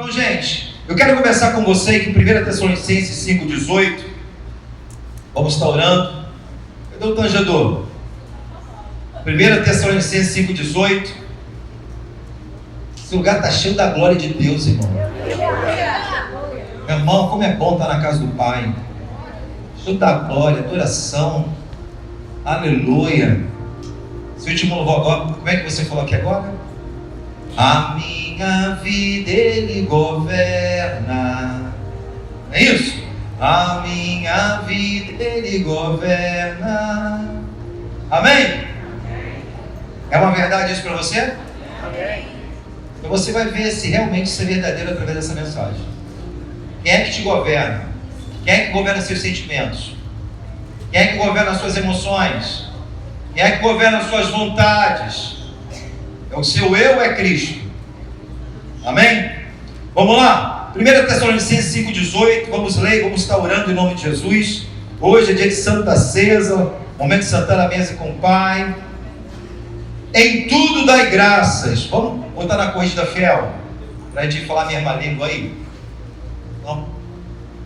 Então, gente, eu quero conversar com você que em 1 Tessalonicenses 5,18, vamos estar orando. Cadê o tangedor? 1 Tessalonicenses 5,18. Esse lugar está cheio da glória de Deus, irmão. Meu irmão, como é bom estar na casa do Pai. Cheio da glória, adoração. Aleluia. Esse último louvor agora, como é que você falou aqui agora? A minha vida Ele governa. É isso? A minha vida Ele governa. Amém? É uma verdade isso para você? Amém. Então você vai ver se realmente isso é verdadeiro através dessa mensagem. Quem é que te governa? Quem é que governa seus sentimentos? Quem é que governa as suas emoções? Quem é que governa as suas vontades? É o seu eu ou é Cristo? Amém? Vamos lá. 1 Tessalonicenses 5,18. Vamos ler, vamos estar orando em nome de Jesus. Hoje é dia de Santa Ceia, momento de sentar à mesa com o Pai. Em tudo dai graças. Vamos botar na corrida fiel, para a gente falar a mesma língua aí. Não?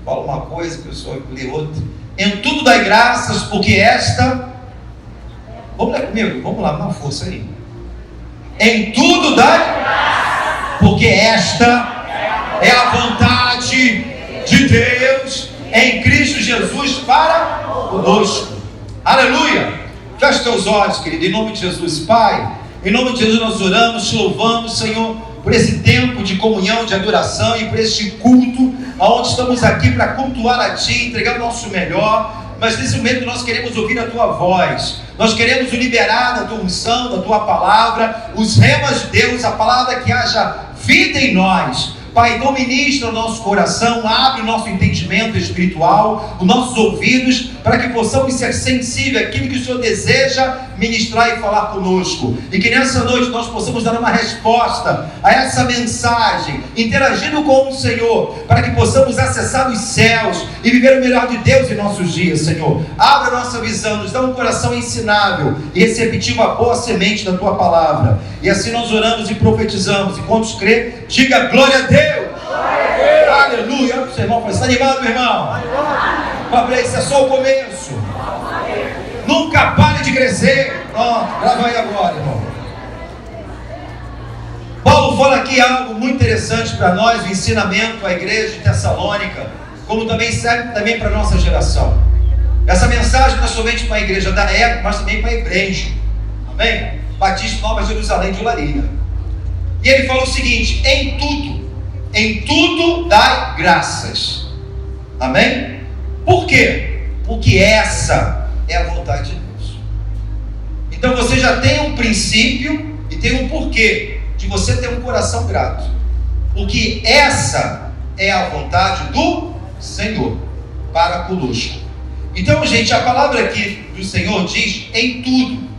Fala uma coisa, que eu só lê outra. Em tudo dai graças, porque esta... Vamos ler comigo? Vamos lá, dá uma força aí. Em tudo dai graças, porque esta é a vontade de Deus em Cristo Jesus para conosco. Aleluia! Feche teus olhos, querido, em nome de Jesus. Pai, em nome de Jesus nós oramos, te louvamos, Senhor, por esse tempo de comunhão, de adoração e por este culto, onde estamos aqui para cultuar a Ti, entregar o nosso melhor. Mas nesse momento nós queremos ouvir a Tua voz, nós queremos liberar da Tua unção, da Tua palavra, os remas de Deus, a palavra que haja vida em nós. Pai, então ministra o nosso coração, abre o nosso entendimento espiritual, os nossos ouvidos, para que possamos ser sensíveis àquilo que o Senhor deseja ministrar e falar conosco. E que nessa noite nós possamos dar uma resposta a essa mensagem, interagindo com o Senhor, para que possamos acessar os céus e viver o melhor de Deus em nossos dias, Senhor. Abra a nossa visão, nos dá um coração ensinável e receptivo à boa semente da Tua palavra. E assim nós oramos e profetizamos. E quantos crê, diga glória a Deus. Aleluia. Olha para o seu irmão, você está animado, meu irmão? Fabrício, isso é só o começo. Nunca pare de crescer. Pronto, grava aí agora, irmão. Paulo fala aqui algo muito interessante para nós, o ensinamento à igreja de Tessalônica, como também serve também para a nossa geração. Essa mensagem não é somente para a igreja da época, mas também para a igreja. Amém? Batista Nova Jerusalém de Olaria. E ele fala o seguinte: em tudo dai graças. Amém? Por quê? Porque essa é a vontade de Deus. Então você já tem um princípio e tem um porquê de você ter um coração grato. Porque essa é a vontade do Senhor para conosco. Então, gente, a palavra aqui do Senhor diz em tudo,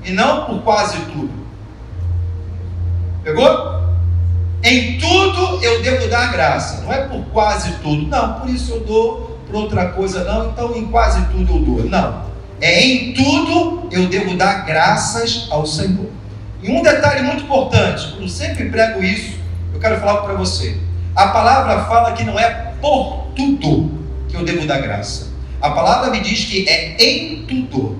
e não por quase tudo. Pegou? Em tudo eu devo dar graça. Não é por quase tudo. Não, por isso eu dou, por outra coisa não. Então em quase tudo eu dou. Não. É em tudo eu devo dar graças ao Senhor. E um detalhe muito importante, eu sempre prego isso, eu quero falar para você. A palavra fala que não é por tudo que eu devo dar graça. A palavra me diz que é em tudo.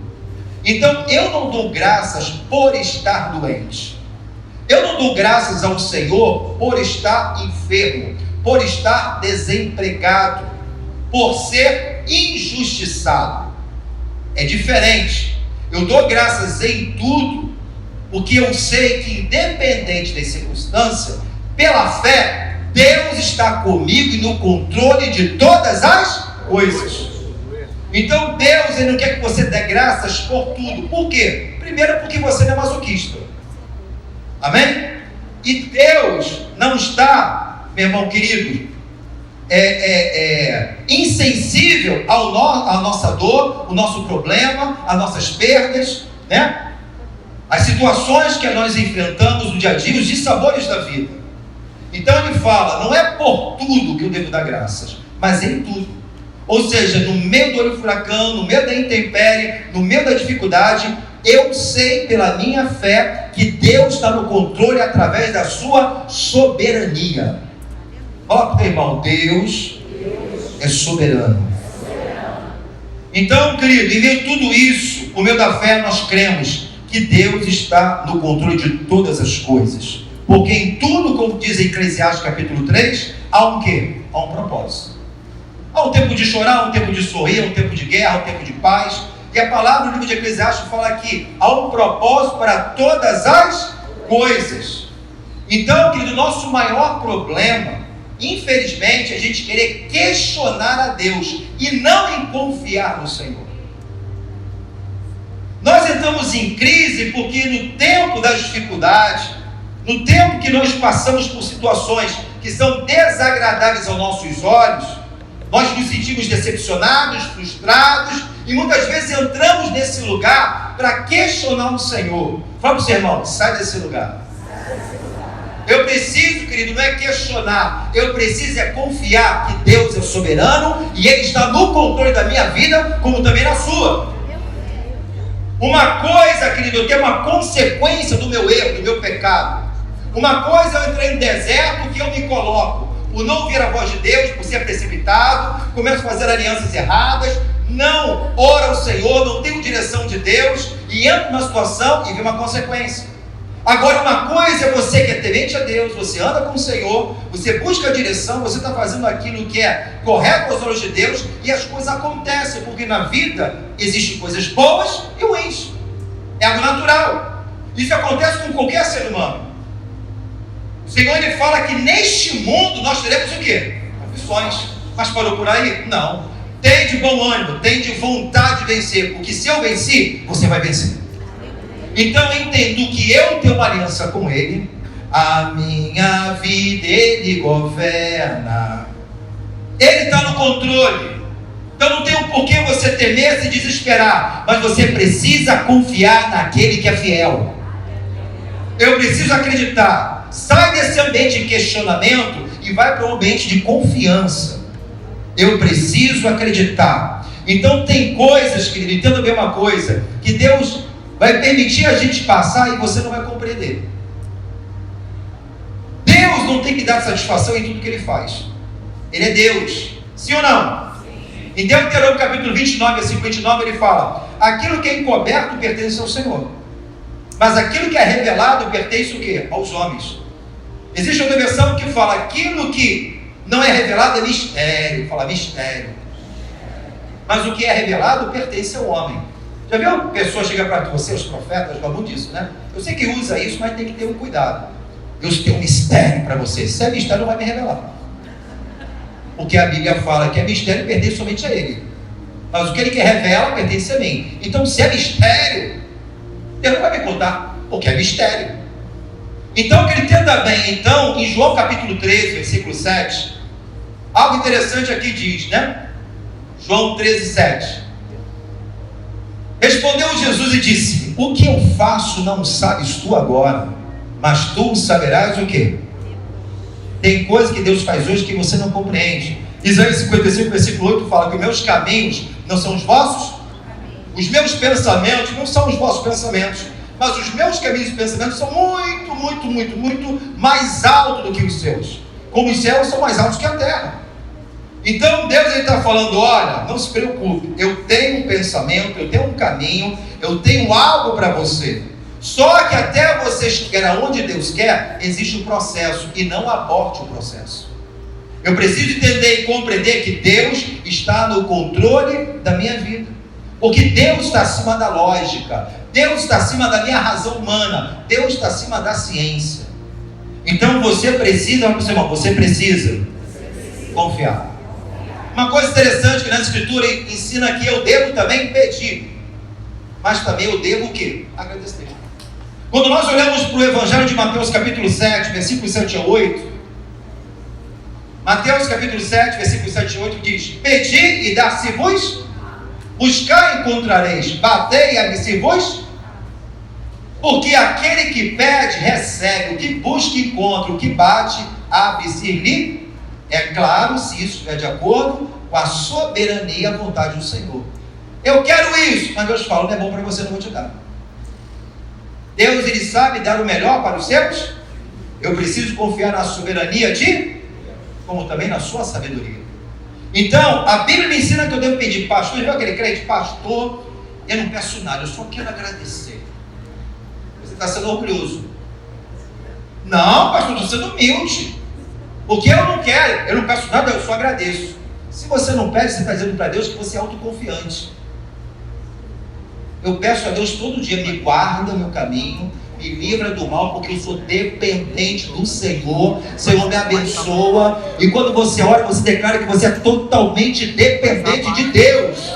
Então eu não dou graças por estar doente. Eu não dou graças ao Senhor por estar enfermo, por estar desempregado, por ser injustiçado. É diferente. Eu dou graças em tudo, porque eu sei que independente das circunstâncias, pela fé, Deus está comigo e no controle de todas as coisas. Então Deus, Ele não quer que você dê graças por tudo. Por quê? Primeiro porque você não é masoquista. Amém? E Deus não está, meu irmão querido, insensível à nossa dor, o nosso problema, as nossas perdas, né? As situações que nós enfrentamos no dia a dia, os dissabores da vida. Então ele fala, não é por tudo que eu devo dar graças, mas em tudo. Ou seja, no meio do olho furacão, no meio da intempérie, no meio da dificuldade, eu sei pela minha fé que Deus está no controle através da sua soberania. Fala para o teu irmão, Deus é soberano. Então, querido, em meio a tudo isso, por meio da fé, nós cremos que Deus está no controle de todas as coisas. Porque em tudo, como diz em Eclesiastes capítulo 3, há um quê? Há um propósito. Há um tempo de chorar, há um tempo de sorrir, há um tempo de guerra, há um tempo de paz. E a palavra do livro de Eclesiastes fala que há um propósito para todas as coisas. Então, querido, nosso maior problema, infelizmente, é a gente querer questionar a Deus e não em confiar no Senhor. Nós entramos em crise porque no tempo das dificuldades, no tempo que nós passamos por situações que são desagradáveis aos nossos olhos, nós nos sentimos decepcionados, frustrados e muitas vezes entramos nesse lugar para questionar o Senhor. Fala para o seu irmão, sai desse lugar. Eu preciso, querido, não é questionar, eu preciso é confiar que Deus é soberano e Ele está no controle da minha vida, como também na sua. Uma coisa, querido, eu tenho uma consequência do meu erro, do meu pecado. Uma coisa é eu entrei no deserto que eu me coloco, por não ouvir a voz de Deus, por ser precipitado, começo a fazer alianças erradas, não oro ao Senhor, não tenho direção de Deus e entro numa situação e vem uma consequência. Agora, uma coisa é você que é temente a Deus, você anda com o Senhor, você busca a direção, você está fazendo aquilo que é correto aos olhos de Deus e as coisas acontecem, porque na vida existem coisas boas e ruins. É algo natural. Isso acontece com qualquer ser humano. O Senhor, Ele fala que neste mundo nós teremos o quê? Aflições. Mas parou por aí? Não. Tem de bom ânimo, tem de vontade de vencer, porque se eu venci, você vai vencer. Então eu entendo que eu tenho uma aliança com Ele, a minha vida Ele governa, Ele está no controle. Então não tem por que você temer, se desesperar, mas você precisa confiar naquele que é fiel. Eu preciso acreditar. Sai desse ambiente de questionamento e vai para um ambiente de confiança. Eu preciso acreditar. Então tem coisas, querido, entenda bem uma coisa, que Deus vai permitir a gente passar e você não vai compreender. Deus não tem que dar satisfação em tudo que Ele faz. Ele é Deus. Sim ou não? Sim. Em Deuteronômio capítulo 29, versículo 29, Ele fala: aquilo que é encoberto pertence ao Senhor, mas aquilo que é revelado pertence o quê? Aos homens. Existe outra versão que fala: aquilo que não é revelado é mistério. Fala mistério. Mas o que é revelado pertence ao homem. Já viu a pessoa chegar para você, os profetas, falam disso, né? Eu sei que usa isso, mas tem que ter um cuidado. Deus tem um mistério para você. Se é mistério, não vai me revelar. Porque a Bíblia fala que é mistério pertence somente a Ele. Mas o que Ele quer revela pertence a mim. Então, se é mistério, Deus não vai me contar, porque é mistério. Então, que Ele tenta bem. Então, em João capítulo 13, versículo 7, algo interessante aqui diz, né? João 13, 7. Respondeu Jesus e disse: o que eu faço não sabes tu agora, mas tu saberás o quê? Tem coisa que Deus faz hoje que você não compreende. Isaías 55, versículo 8 fala que os meus caminhos não são os vossos, os meus pensamentos não são os vossos pensamentos, mas os meus caminhos e pensamentos são muito, muito, muito, muito mais altos do que os seus, como os céus são mais altos que a terra. Então Deus está falando: olha, não se preocupe, eu tenho um pensamento, eu tenho um caminho, eu tenho algo para você. Só que até você chegar aonde Deus quer, existe um processo, e não aborte o processo. Eu preciso entender e compreender que Deus está no controle da minha vida, porque Deus está acima da lógica, Deus está acima da minha razão humana, Deus está acima da ciência. Então você precisa, você precisa confiar. Uma coisa interessante que na Escritura ensina que eu devo também pedir, mas também eu devo o quê? Agradecer. Quando nós olhamos para o Evangelho de Mateus capítulo 7, versículos 7 a 8, Mateus capítulo 7, versículos 7 a 8 diz: pedi e dar-se-vos, buscar e encontrareis, batei e abrir-se-vos, porque aquele que pede recebe, o que busca encontra, o que bate abre-se-lhe. É claro, se isso é de acordo com a soberania e a vontade do Senhor. Eu quero isso, mas Deus fala: não é bom para você, não vou te dar. Deus, Ele sabe dar o melhor para os seus. Eu preciso confiar na soberania de como também na sua sabedoria. Então, a Bíblia me ensina que eu devo pedir, pastor, viu aquele crente, pastor, eu não peço nada, eu só quero agradecer. Você está sendo orgulhoso. Não, pastor, estou sendo humilde. Porque eu não quero, eu não peço nada, eu só agradeço. Se você não pede, você está dizendo para Deus que você é autoconfiante. Eu peço a Deus todo dia, me guarda meu caminho, me livra do mal, porque eu sou dependente do Senhor. Senhor, me abençoa. E quando você ora, você declara que você é totalmente dependente de Deus.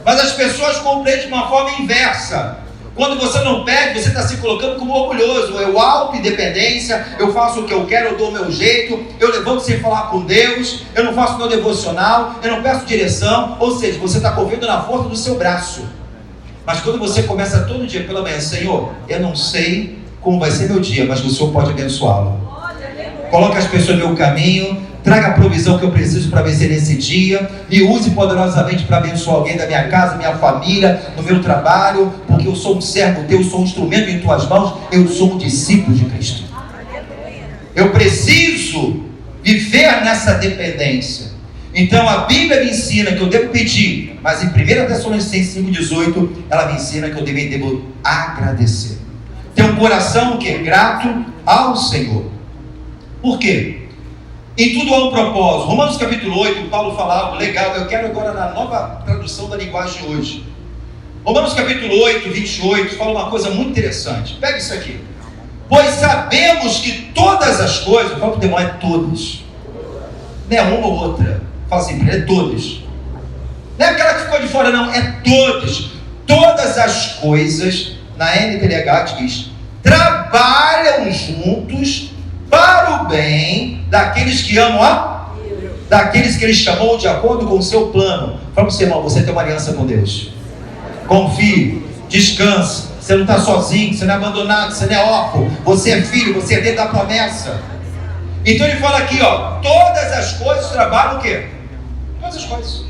Mas as pessoas compreendem de uma forma inversa. Quando você não pede, você está se colocando como orgulhoso. Eu auto-independência, eu faço o que eu quero, eu dou o meu jeito, eu levanto sem falar com Deus, eu não faço meu devocional, eu não peço direção. Ou seja, você está confiando na força do seu braço. Mas quando você começa todo dia pela manhã, Senhor, eu não sei como vai ser meu dia, mas o Senhor pode abençoá-lo. Coloque as pessoas no meu caminho, traga a provisão que eu preciso para vencer nesse dia, me use poderosamente para abençoar alguém da minha casa, minha família, no meu trabalho, porque eu sou um servo teu, eu sou um instrumento em tuas mãos, eu sou um discípulo de Cristo. Eu preciso viver nessa dependência. Então a Bíblia me ensina que eu devo pedir, mas em 1 Tessalonicenses 5,18 ela me ensina que eu devo agradecer. Ter um coração que é grato ao Senhor. Por quê? Em tudo há um propósito. Romanos capítulo 8, Paulo fala algo legal, eu quero agora na nova tradução da linguagem de hoje. Romanos capítulo 8, 28, fala uma coisa muito interessante. Pega isso aqui. Pois sabemos que todas as coisas, fala para o demônio, é todas. Não é uma ou outra. Fala assim, é todas. Não é aquela que ficou de fora, não, é todas. Todas as coisas, na NTLH diz, trabalham juntos para o bem daqueles que amam daqueles que ele chamou de acordo com o seu plano. Fala para o seu irmão, você tem uma aliança com Deus. Confie, descanse. Você não está sozinho, você não é abandonado, você não é órfão. Você é filho, você é dentro da promessa. Então ele fala aqui, ó, todas as coisas trabalham o quê? Todas as coisas.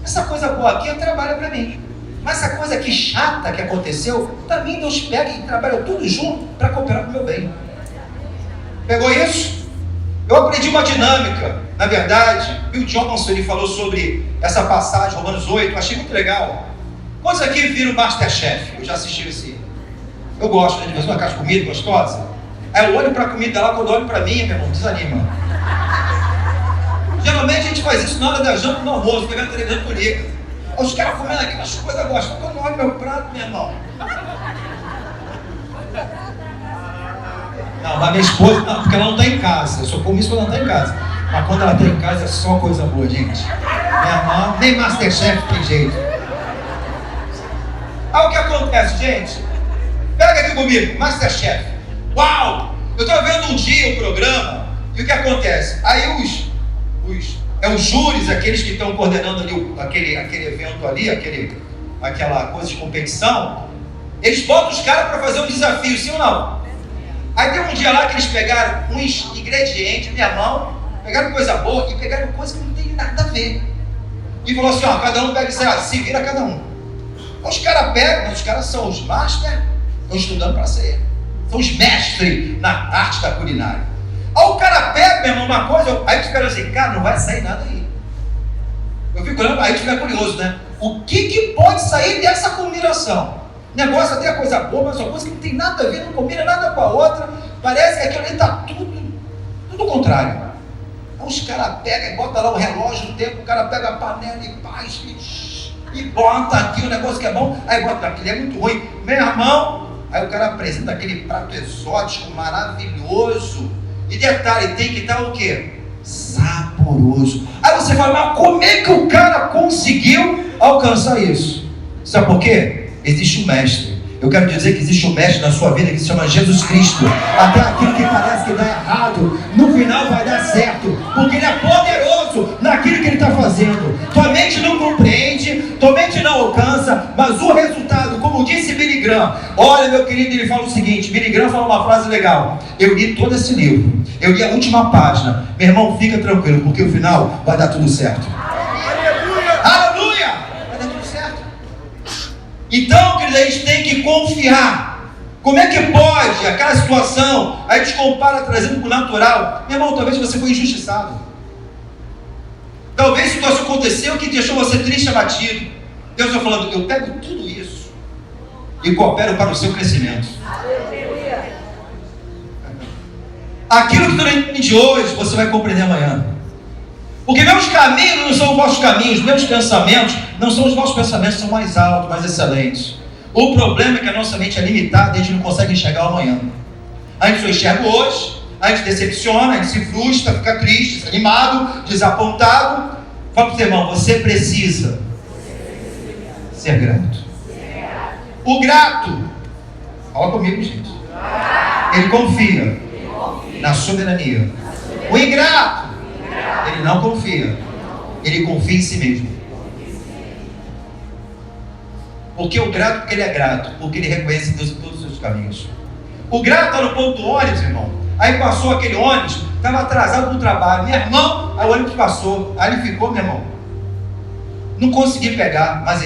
Essa coisa boa aqui trabalha para mim. Mas essa coisa aqui chata que aconteceu, também Deus pega e trabalha tudo junto para cooperar para o meu bem. Pegou isso? Eu aprendi uma dinâmica. Na verdade, Bill Johnson ele falou sobre essa passagem, Romanos 8, eu achei muito legal. Quantos aqui viram o Masterchef? Eu já assisti esse. Eu gosto, né? De vez em quando uma comida gostosa. Aí eu olho para a comida lá, quando eu olho para mim, meu irmão, desanima. Geralmente a gente faz isso na hora da janta no almoço, pegando televisão comigo. Os caras comendo aquelas coisas gostosas. Quando eu olho meu prato, meu irmão. Não, mas minha esposa, não, porque ela não está em casa. Eu só como isso quando ela está em casa. Mas quando ela está em casa é só coisa boa, gente. Minha irmã, nem Masterchef tem jeito. Aí o que acontece, gente? Pega aqui comigo, Masterchef. Uau! Eu estou vendo um dia o programa e o que acontece? Aí os júris, aqueles que estão coordenando ali aquele evento ali, aquela coisa de competição, eles botam os caras para fazer um desafio, sim ou não? Aí tem um dia lá que eles pegaram uns ingredientes, minha mão, pegaram coisa boa e pegaram coisa que não tem nada a ver. E falou assim, ó, cada um pega, se vira cada um. Então os caras pegam, mas os caras são os master, estão estudando para ser. São os mestres na arte da culinária. Aí o cara pega, meu irmão, uma coisa, aí tu espera assim, cara, não vai sair nada aí. Eu fico olhando, aí tu fica curioso, né? O que pode sair dessa combinação? Negócio até coisa boa, mas uma coisa que não tem nada a ver, não combina nada com a outra. Parece que aquilo ali está tudo contrário. Aí os caras pegam e botam lá o relógio, o tempo, o cara pega a panela e faz e bota aqui o negócio que é bom, aí bota aquilo, é muito ruim. Meu irmão, aí o cara apresenta aquele prato exótico, maravilhoso. E detalhe, tem que estar o quê? Saboroso. Aí você fala, mas como é que o cara conseguiu alcançar isso? Sabe por quê? Existe um mestre. Eu quero dizer que existe um mestre na sua vida que se chama Jesus Cristo. Até aquilo que parece que dá errado, no final vai dar certo, porque ele é poderoso naquilo que ele está fazendo. Tua mente não compreende, tua mente não alcança, mas o resultado, como disse Billy Graham, olha meu querido, ele fala o seguinte, Billy Graham fala uma frase legal, eu li todo esse livro, eu li a última página, meu irmão, fica tranquilo, porque o final vai dar tudo certo. Aleluia! Vai dar tudo certo. Então, queridos, a gente tem que confiar. Como é que pode aquela situação, aí te compara trazendo para o natural? Meu irmão, talvez você foi injustiçado. Talvez a situação aconteceu que deixou você triste, abatido. Deus está falando, eu pego tudo isso e coopero para o seu crescimento. Aquilo que tu não entende hoje, você vai compreender amanhã. Porque meus caminhos não são os vossos caminhos, meus pensamentos não são os vossos pensamentos, são mais altos, mais excelentes. O problema é que a nossa mente é limitada e a gente não consegue enxergar o amanhã. A gente só enxerga hoje, a gente decepciona, a gente se frustra, fica triste, desanimado, desapontado. Fala para o seu irmão, você precisa ser grato. O grato, fala comigo, gente, ele confia na soberania. O ingrato, ele não confia, ele confia em si mesmo. Porque o grato, porque ele é grato, porque ele reconhece Deus em todos os seus caminhos. O grato está no ponto do ônibus, irmão. Aí passou aquele ônibus, estava atrasado para o trabalho. Meu irmão, aí o ônibus passou, aí ele ficou, meu irmão. Não consegui pegar, mas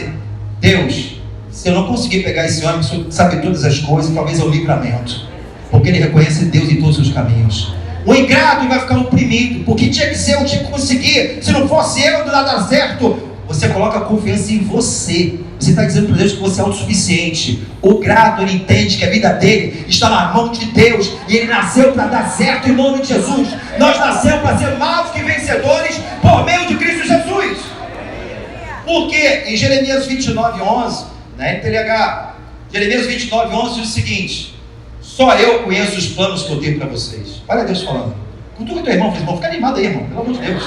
Deus, se eu não conseguir pegar esse ônibus, o Senhor sabe todas as coisas, talvez é o livramento. Porque ele reconhece Deus em todos os seus caminhos. O ingrato vai ficar oprimido, porque tinha que ser, eu tinha que conseguir. Se não fosse eu, não dá certo. Você coloca confiança em você. Você está dizendo para Deus que você é autossuficiente. O grato, ele entende que a vida dele está na mão de Deus. E ele nasceu para dar certo em nome de Jesus. Nós nascemos para ser mais que vencedores por meio de Cristo Jesus. Porque em Jeremias 29:11, na NTLH, Jeremias 29:11 diz o seguinte: só eu conheço os planos que eu tenho para vocês. Olha Deus falando. Cutuca teu irmão, fica animado aí, irmão, pelo amor de Deus.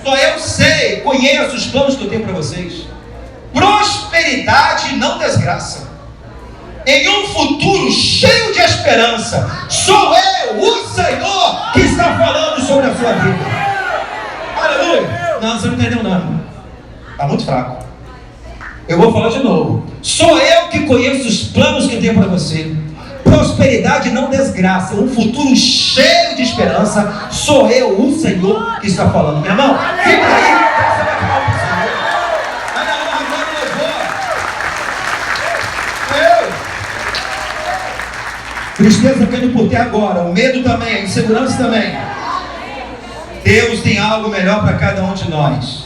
Só eu sei, conheço os planos que eu tenho para vocês. Prosperidade e não desgraça. Em um futuro cheio de esperança. Sou eu, o Senhor, que está falando sobre a sua vida. Aleluia. Não, você não entendeu não. Está muito fraco. Eu vou falar de novo. Sou eu que conheço os planos que eu tenho para você. Prosperidade e não desgraça. Um futuro cheio de esperança. Sou eu, o Senhor, que está falando. Meu irmão, fica aí. Você vai falar para o Senhor. Tristeza caindo por terra agora. O medo também, a insegurança também. Deus tem algo melhor para cada um de nós.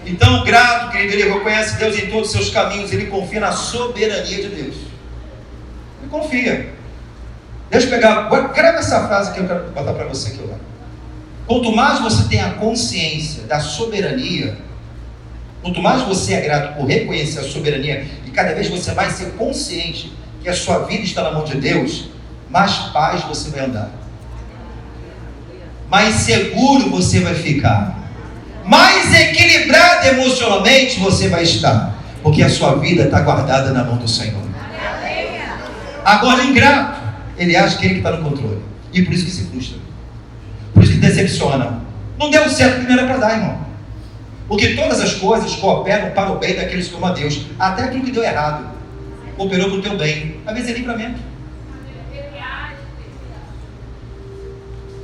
Então, grato, querido, ele reconhece Deus em todos os seus caminhos. Ele confia na soberania de Deus. Ele confia. Deixa eu pegar, grava essa frase que eu quero botar para você aqui agora. Quanto mais você tem a consciência da soberania, quanto mais você é grato por reconhecer a soberania, e cada vez você vai ser consciente que a sua vida está na mão de Deus, mais paz você vai andar, mais seguro você vai ficar, mais equilibrado emocionalmente você vai estar, porque a sua vida está guardada na mão do Senhor. Agora, ingrato, ele acha que ele está no controle, e por isso que se frustra, por isso que decepciona. Não deu certo, não era para dar, irmão, porque todas as coisas cooperam para o bem daqueles que amam a Deus, até aquilo que deu errado cooperou para o teu bem. Às vezes é livramento.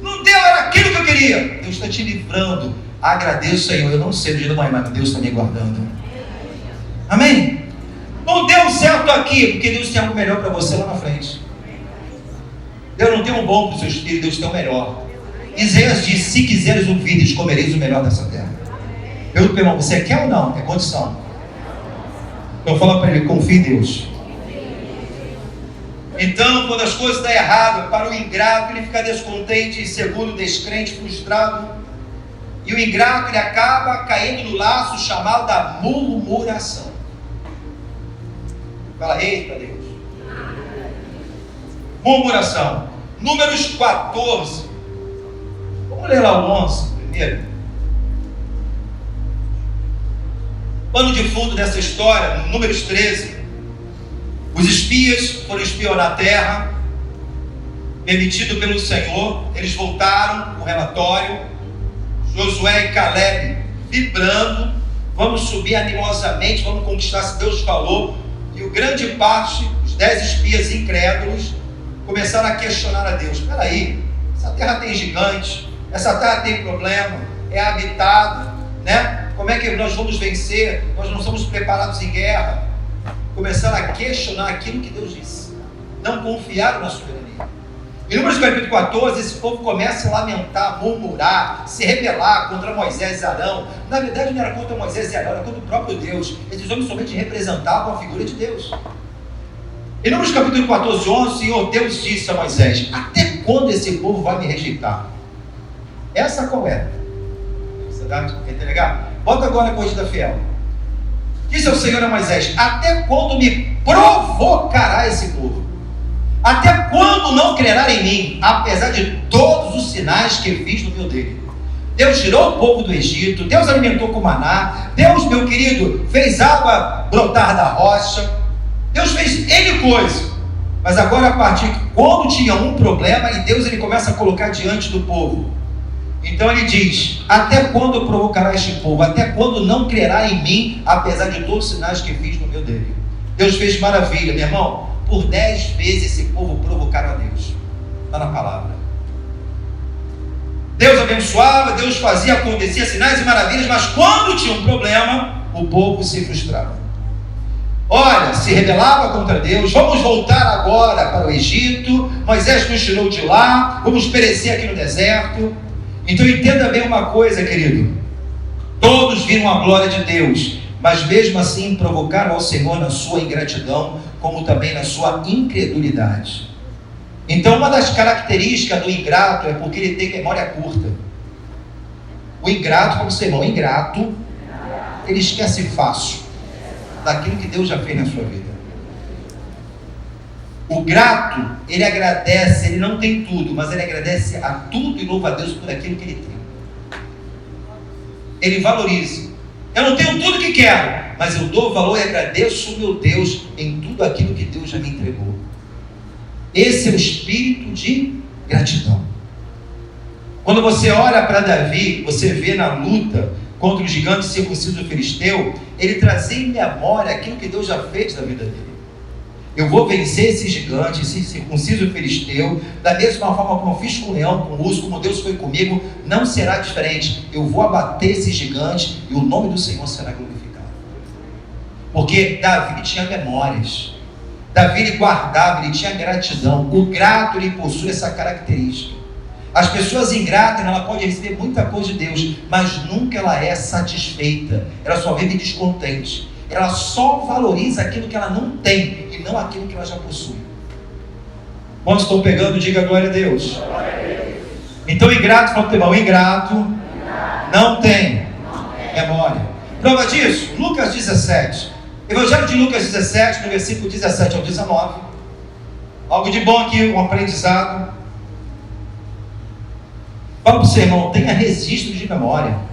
Não deu, era aquilo que eu queria. Deus está te livrando. Agradeço, Senhor. Eu não sei do dia da manhã, mas Deus está me guardando. Amém? Não deu certo aqui, porque Deus tem algo melhor para você lá na frente. Deus não tem um bom para os seus filhos, Deus tem o melhor. Isaías diz: se quiseres ouvir, comereis o melhor dessa terra. Pergunto para o irmão: você quer ou não? É condição. Então fala para ele: confie em Deus. Então, quando as coisas dão errado, para o ingrato, ele fica descontente, inseguro, descrente, frustrado. E o ingrato, ele acaba caindo no laço chamado da murmuração. Fala: eita Deus. Murmuração. Números 14. Vamos ler lá o 11 primeiro. Pano de fundo dessa história, no Números 13. Os espias foram espionar a terra, permitido pelo Senhor. Eles voltaram com o relatório. Josué e Caleb vibrando: vamos subir animosamente, vamos conquistar se Deus falou. E o grande parte, os 10 espias incrédulos, começaram a questionar a Deus: espera aí, essa terra tem gigantes, essa terra tem problema, é habitada, né? Como é que nós vamos vencer? Nós não somos preparados em guerra. começaram a questionar aquilo que Deus disse. Não confiaram na soberania. Em Números capítulo 14, esse povo começa a lamentar, murmurar, se rebelar contra Moisés e Arão. Na verdade não era contra Moisés e Arão, era contra o próprio Deus. Esses homens somente representavam a figura de Deus. Em Números capítulo 14, 11, o Senhor Deus disse a Moisés: até quando esse povo vai me rejeitar? Essa qual é? Você dá para entregar? Bota agora a corrigida fiel. Disse o Senhor a Moisés: até quando me provocará esse povo? Até quando não crerá em mim, apesar de todos os sinais que fiz no meio dele? Deus tirou o povo do Egito, Deus alimentou com maná, Deus, meu querido, fez água brotar da rocha, Deus fez N coisa. Mas agora, a partir de quando tinha um problema, e Deus ele começa a colocar diante do povo. Então ele diz: até quando provocará este povo? Até quando não crerá em mim, apesar de todos os sinais que fiz no meio dele? Deus fez maravilha, meu irmão. Por 10 vezes esse povo provocaram a Deus. Está na palavra. Deus abençoava, Deus fazia acontecer sinais e maravilhas, mas quando tinha um problema, o povo se frustrava. Olha, se rebelava contra Deus. Vamos voltar agora para o Egito. Moisés nos tirou de lá. Vamos perecer aqui no deserto. Então entenda bem uma coisa, querido. Todos viram a glória de Deus, mas mesmo assim provocaram ao Senhor na sua ingratidão, como também na sua incredulidade. Então uma das características do ingrato é porque ele tem memória curta. O ingrato, como seu irmão, ingrato, ele esquece fácil daquilo que Deus já fez na sua vida. O grato, ele agradece, ele não tem tudo, mas ele agradece a tudo e louva a Deus por aquilo que ele tem. Ele valoriza. Eu não tenho tudo que quero, mas eu dou valor e agradeço o meu Deus em tudo aquilo que Deus já me entregou. Esse é o espírito de gratidão. Quando você olha para Davi, você vê na luta contra o gigante circunciso filisteu, ele trazia em memória aquilo que Deus já fez na vida dele. Eu vou vencer esse gigante, esse circunciso filisteu, da mesma forma como eu fiz com o leão, com o urso, como Deus foi comigo, não será diferente. Eu vou abater esse gigante e o nome do Senhor será glorificado. Porque Davi tinha memórias, Davi ele guardava, ele tinha gratidão. O grato ele possui essa característica. As pessoas ingratas, ela pode receber muita coisa de Deus, mas nunca ela é satisfeita, ela só vive descontente. Ela só valoriza aquilo que ela não tem e não aquilo que ela já possui. Quando estão pegando, diga glória a Deus. Então, ingrato, fala para o irmão, ingrato não tem memória. Prova disso, Lucas 17. Evangelho de Lucas 17, no versículo 17 ao 19. Algo de bom aqui, um aprendizado. Fala para o seu irmão, tenha registro de memória.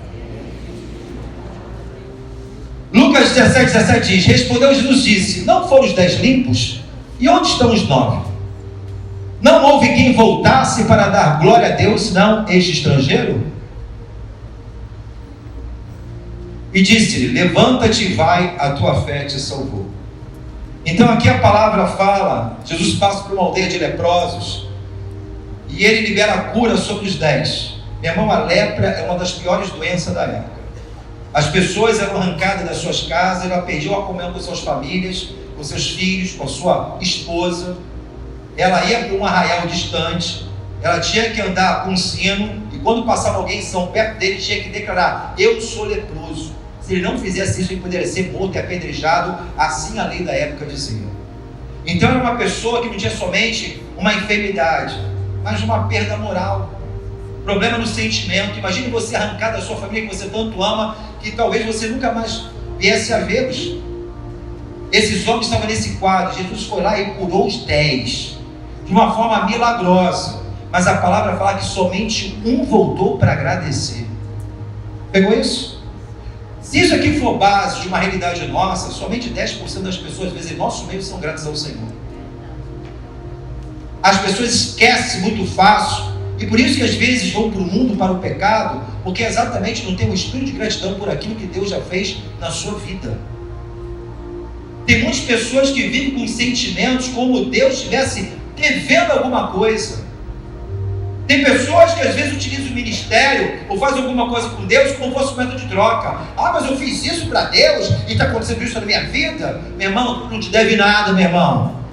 Lucas 17, 17 diz: respondeu Jesus, disse: não foram os 10 limpos? E onde estão os 9? Não houve quem voltasse para dar glória a Deus, senão este estrangeiro? E disse-lhe: levanta-te e vai, a tua fé te salvou. Então aqui a palavra fala, Jesus passa por uma aldeia de leprosos, e ele libera a cura sobre os 10. Meu irmão, a lepra é uma das piores doenças da época. As pessoas eram arrancadas das suas casas, elas perdiam a comunhão com suas famílias, com seus filhos, com a sua esposa. Ela ia para um arraial distante, ela tinha que andar com um sino, e quando passava alguém são perto dele, tinha que declarar: eu sou leproso. Se ele não fizesse isso, ele poderia ser morto e apedrejado, assim a lei da época dizia. Então era uma pessoa que não tinha somente uma enfermidade, mas uma perda moral, problema no sentimento. Imagine você arrancar da sua família que você tanto ama, que talvez você nunca mais viesse a vê-los. Esses homens estavam nesse quadro. Jesus foi lá e curou os 10 de uma forma milagrosa, mas a palavra fala que somente um voltou para agradecer. Pegou isso? Se isso aqui for base de uma realidade nossa, somente 10% das pessoas, às vezes em nosso meio, são gratas ao Senhor. As pessoas esquecem muito fácil, e por isso que às vezes vão para o mundo, para o pecado, porque exatamente não tem um espírito de gratidão por aquilo que Deus já fez na sua vida. Tem muitas pessoas que vivem com sentimentos como Deus estivesse devendo alguma coisa. Tem pessoas que às vezes utilizam o ministério ou fazem alguma coisa com Deus como fosse um método de troca. Ah, mas eu fiz isso para Deus e está acontecendo isso na minha vida. Meu irmão, não te deve nada, meu irmão.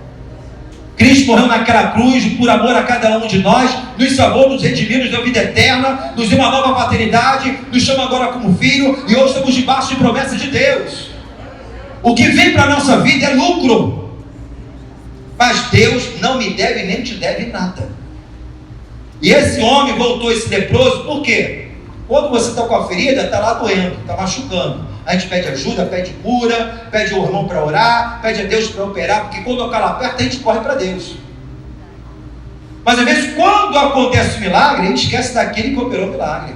Cristo morreu naquela cruz por amor a cada um de nós, nos salvou, nos redimiu, nos deu vida eterna, nos deu uma nova paternidade, nos chama agora como filho e hoje estamos debaixo de promessas de Deus. O que vem para a nossa vida é lucro, mas Deus não me deve nem te deve nada. E esse homem voltou esse leproso, por quê? Quando você está com a ferida, está lá doendo, está machucando. A gente pede ajuda, pede cura, pede o irmão para orar, pede a Deus para operar, porque quando tocar lá perto, a gente corre para Deus. Mas às vezes, quando acontece o milagre, a gente esquece daquele que operou o milagre.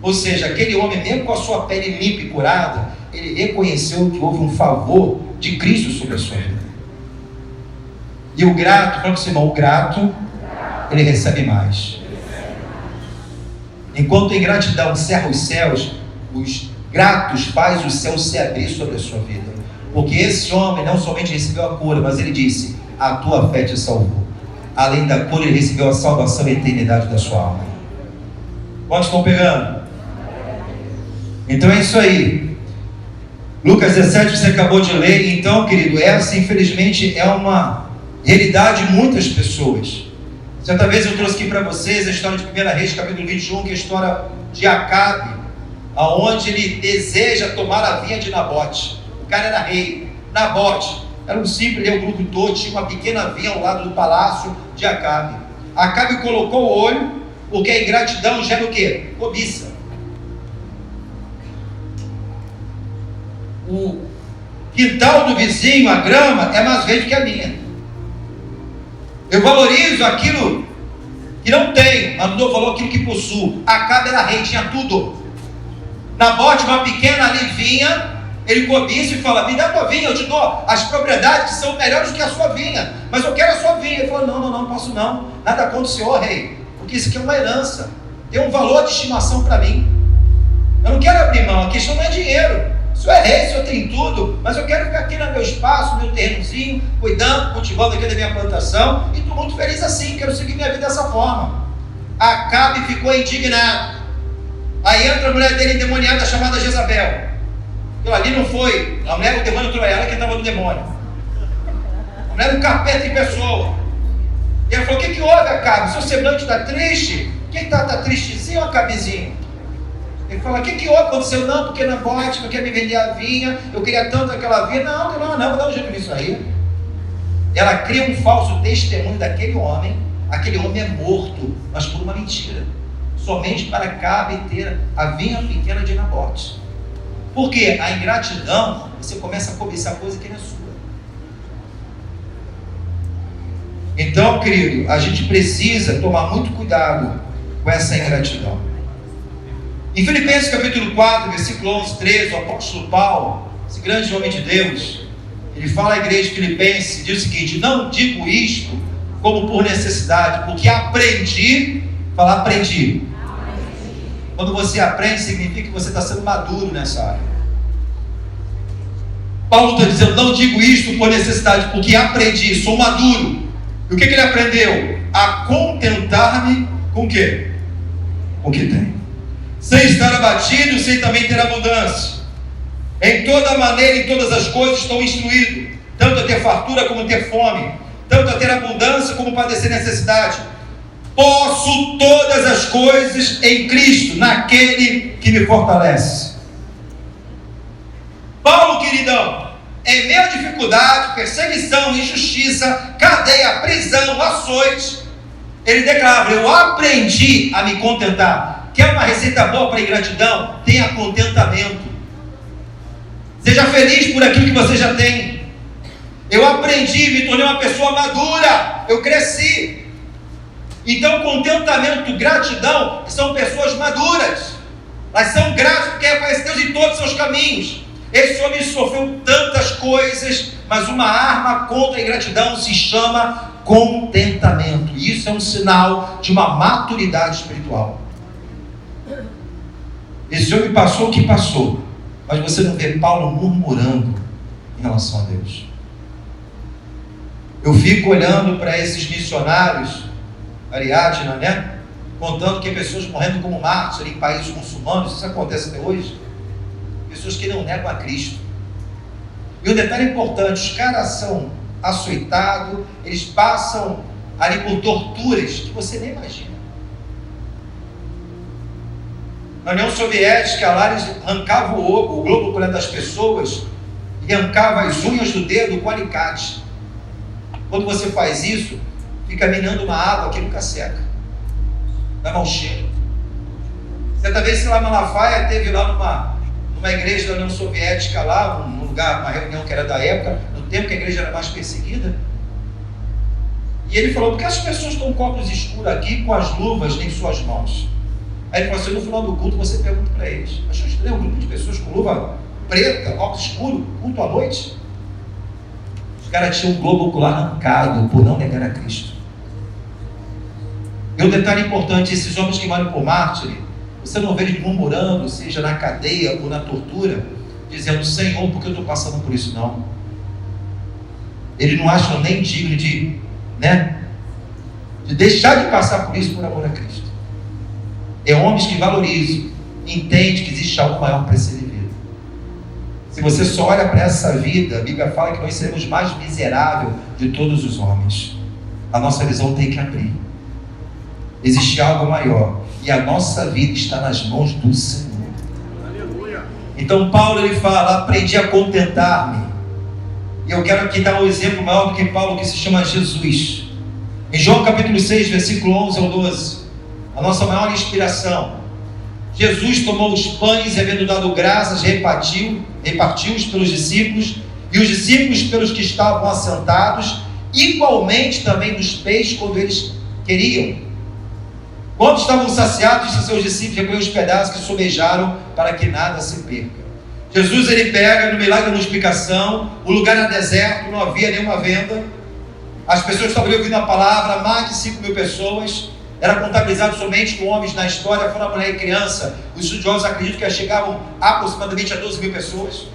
Ou seja, aquele homem, mesmo com a sua pele limpa e curada, ele reconheceu que houve um favor de Cristo sobre a sua vida. E o grato, fala para o seu irmão, o grato, ele recebe mais. Enquanto a ingratidão cerra os céus, os gratos faz o céu se abrir sobre a sua vida. Porque esse homem não somente recebeu a cura, mas ele disse, a tua fé te salvou. Além da cura, ele recebeu a salvação e a eternidade da sua alma. Quantos estão pegando? Então é isso aí. Lucas 17 você acabou de ler. Então, querido, essa infelizmente é uma realidade de muitas pessoas. Certa vez eu trouxe aqui para vocês a história de 1 Reis, capítulo 21, que é a história de Acabe, aonde ele deseja tomar a vinha de Nabote. O cara era rei, Nabote era um simples, o grupo todo tinha uma pequena vinha ao lado do palácio de Acabe. Acabe colocou o olho, porque a ingratidão gera o quê? Cobiça. O quintal do vizinho, a grama, é mais verde que a minha. Eu valorizo aquilo que não tem, mas não dou valor àquilo que possuo. Acabe era rei, tinha tudo. Nabote, uma pequena ali vinha, ele cobiça e fala, me dá a tua vinha, eu te dou as propriedades que são melhores do que a sua vinha, mas eu quero a sua vinha. Ele falou, não posso não, nada contra o senhor, rei, porque isso aqui é uma herança, tem um valor de estimação para mim, eu não quero abrir mão, a questão não é dinheiro. O senhor é rei, o senhor tem tudo, mas eu quero ficar aqui no meu espaço, no meu terrenozinho, cuidando, cultivando aqui da minha plantação, e estou muito feliz assim, quero seguir minha vida dessa forma. Acabe ficou indignado. Aí entra a mulher dele endemoniada chamada Jezabel. Então ali não foi, a mulher, o demônio entrou ela que estava no demônio. A mulher era um capeta em pessoa. E ela falou, o que houve, Acabe? Seu semblante está triste? Quem está tristezinho ou Acabezinho? Ele fala, o que aconteceu? Não, porque Nabote não quer me vender a vinha, eu queria tanto aquela vinha. Não, vou dar um jeito nisso aí. Ela cria um falso testemunho daquele homem. Aquele homem é morto, mas por uma mentira. Somente para Acabe ter a vinha pequena de Nabote. Porque a ingratidão, você começa a cobiçar coisa que não é sua. Então, querido, a gente precisa tomar muito cuidado com essa ingratidão. Em Filipenses capítulo 4, versículo 11, 13, o apóstolo Paulo, esse grande homem de Deus, ele fala à igreja de Filipenses, diz o seguinte, não digo isto como por necessidade, porque aprendi, fala aprendi. Quando você aprende, significa que você está sendo maduro nessa área. Paulo está dizendo, não digo isto por necessidade, porque aprendi, sou maduro. E o que ele aprendeu? A contentar-me com o quê? Com o que tem. Sem estar abatido, sem também ter abundância. Em toda maneira, em todas as coisas estou instruído, tanto a ter fartura como a ter fome, tanto a ter abundância como padecer necessidade. Posso todas as coisas em Cristo, naquele que me fortalece. Paulo, queridão, em meio a dificuldade, perseguição, injustiça, cadeia, prisão, açoite, ele declarava, eu aprendi a me contentar. Quer uma receita boa para a ingratidão? Tenha contentamento. Seja feliz por aquilo que você já tem. Eu aprendi, me tornei uma pessoa madura. Eu cresci. Então, contentamento, gratidão, são pessoas maduras. Elas são gratas porque reconhecem Deus em todos os seus caminhos. Esse homem sofreu tantas coisas, mas uma arma contra a ingratidão se chama contentamento. E isso é um sinal de uma maturidade espiritual. Esse homem passou o que passou, mas você não vê Paulo murmurando em relação a Deus. Eu fico olhando para esses missionários Ariadna, né? Contando que pessoas morrendo como mártires em países muçulmanos, isso acontece até hoje. Pessoas que não negam a Cristo. E um detalhe importante, os caras são açoitados, eles passam ali por torturas que você nem imagina. Na União Soviética, lá eles arrancavam o globo ocular das pessoas e arrancavam as unhas do dedo com alicate. Quando você faz isso, fica minando uma água que nunca seca. Dá mau cheiro. Certa vez, lá em Malafaia, teve lá numa igreja da União Soviética, lá, num lugar, uma reunião que era da época, no tempo que a igreja era mais perseguida. E ele falou, por que as pessoas estão com óculos escuros aqui com as luvas em suas mãos? Aí ele falou assim, no final do culto você pergunta para eles, achou estranho um grupo de pessoas com luva preta, óculos escuro, culto à noite? Os caras tinham um globo ocular arrancado por não negar a Cristo. E um detalhe importante, esses homens que morrem por mártire, você não vê eles murmurando, seja na cadeia ou na tortura, dizendo, Senhor, por que eu estou passando por isso? Não. Eles não acham nem digno de deixar de passar por isso por amor a Cristo. É homens que valorizam, entendem que existe algo maior para ser vivido. Se você só olha para essa vida, a Bíblia fala que nós seremos mais miseráveis de todos os homens. A nossa visão tem que abrir. Existe algo maior. E a nossa vida está nas mãos do Senhor. Aleluia. Então Paulo ele fala, aprendi a contentar-me. E eu quero aqui dar um exemplo maior do que Paulo, que se chama Jesus. Em João capítulo 6, versículo 11 ao 12, a nossa maior inspiração. Jesus tomou os pães e, havendo dado graças, repartiu-os pelos discípulos, e os discípulos pelos que estavam assentados, igualmente também dos peixes, quando eles queriam. Quando estavam saciados, disse a seus discípulos, recolheu os pedaços que sobejaram, para que nada se perca. Jesus ele pega no milagre da multiplicação, o lugar era deserto, não havia nenhuma venda, as pessoas estavam ouvindo a palavra, mais de 5.000 pessoas, era contabilizado somente com homens na história, fora mulher e criança. Os estudiosos acreditam que chegavam aproximadamente a 12.000 pessoas.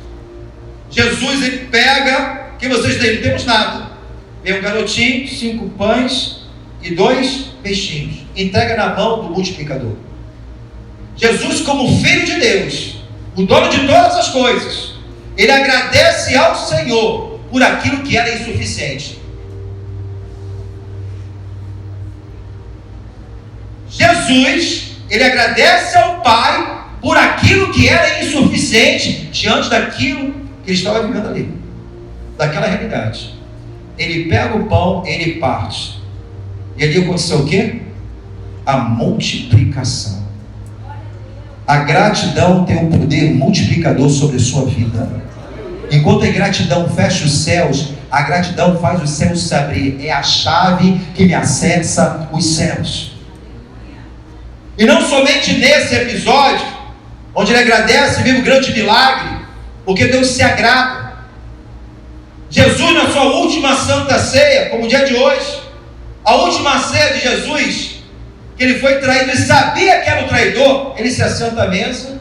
Jesus ele pega, que vocês têm? Não temos nada. Vem um garotinho, 5 pães e 2 peixinhos, entrega na mão do multiplicador. Jesus, como filho de Deus, o dono de todas as coisas, ele agradece ao Senhor por aquilo que era insuficiente. Jesus, ele agradece ao Pai por aquilo que era insuficiente diante daquilo que ele estava vivendo ali, daquela realidade. Ele pega o pão, ele parte. E ali aconteceu o quê? A multiplicação. A gratidão tem um poder multiplicador sobre a sua vida. Enquanto a ingratidão fecha os céus, a gratidão faz os céus se abrir. É a chave que me acessa os céus. E não somente nesse episódio, onde ele agradece e vive o grande milagre, porque Deus se agrada. Jesus, na sua última santa ceia, como o dia de hoje, a última ceia de Jesus, que ele foi traído, ele sabia que era o traidor, ele se assenta à mesa,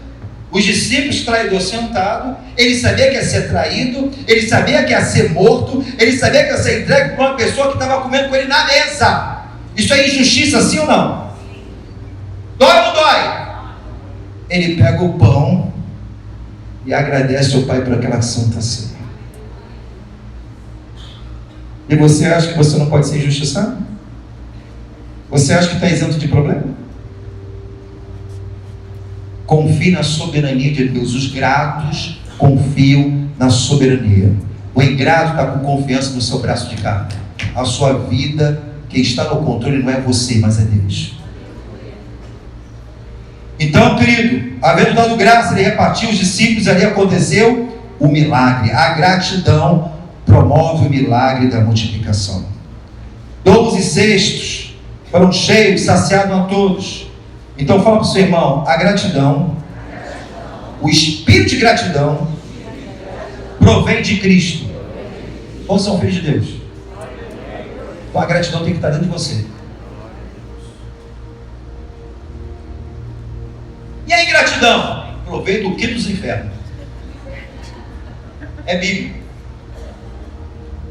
os discípulos, traidor sentado, ele sabia que ia ser traído, ele sabia que ia ser morto, ele sabia que ia ser entregue para uma pessoa que estava comendo com ele na mesa. Isso é injustiça, sim ou não? Dói ou não dói? Ele pega o pão e agradece ao Pai por aquela santa ceia. E você acha que você não pode ser injustiçado? Você acha que está isento de problema? Confie na soberania de Deus. Os gratos confiam na soberania. O ingrato está com confiança no seu braço de carne. A sua vida, quem está no controle não é você, mas é Deus. Então, querido, havendo dado graça, ele repartiu os discípulos, ali aconteceu o milagre. A gratidão promove o milagre da multiplicação. 12 cestos foram cheios, saciados a todos. Então fala para o seu irmão, a gratidão, o espírito de gratidão provém de Cristo. Ou são filhos de Deus? Então a gratidão tem que estar dentro de você. E a ingratidão? Provém do que dos infernos? É bíblico.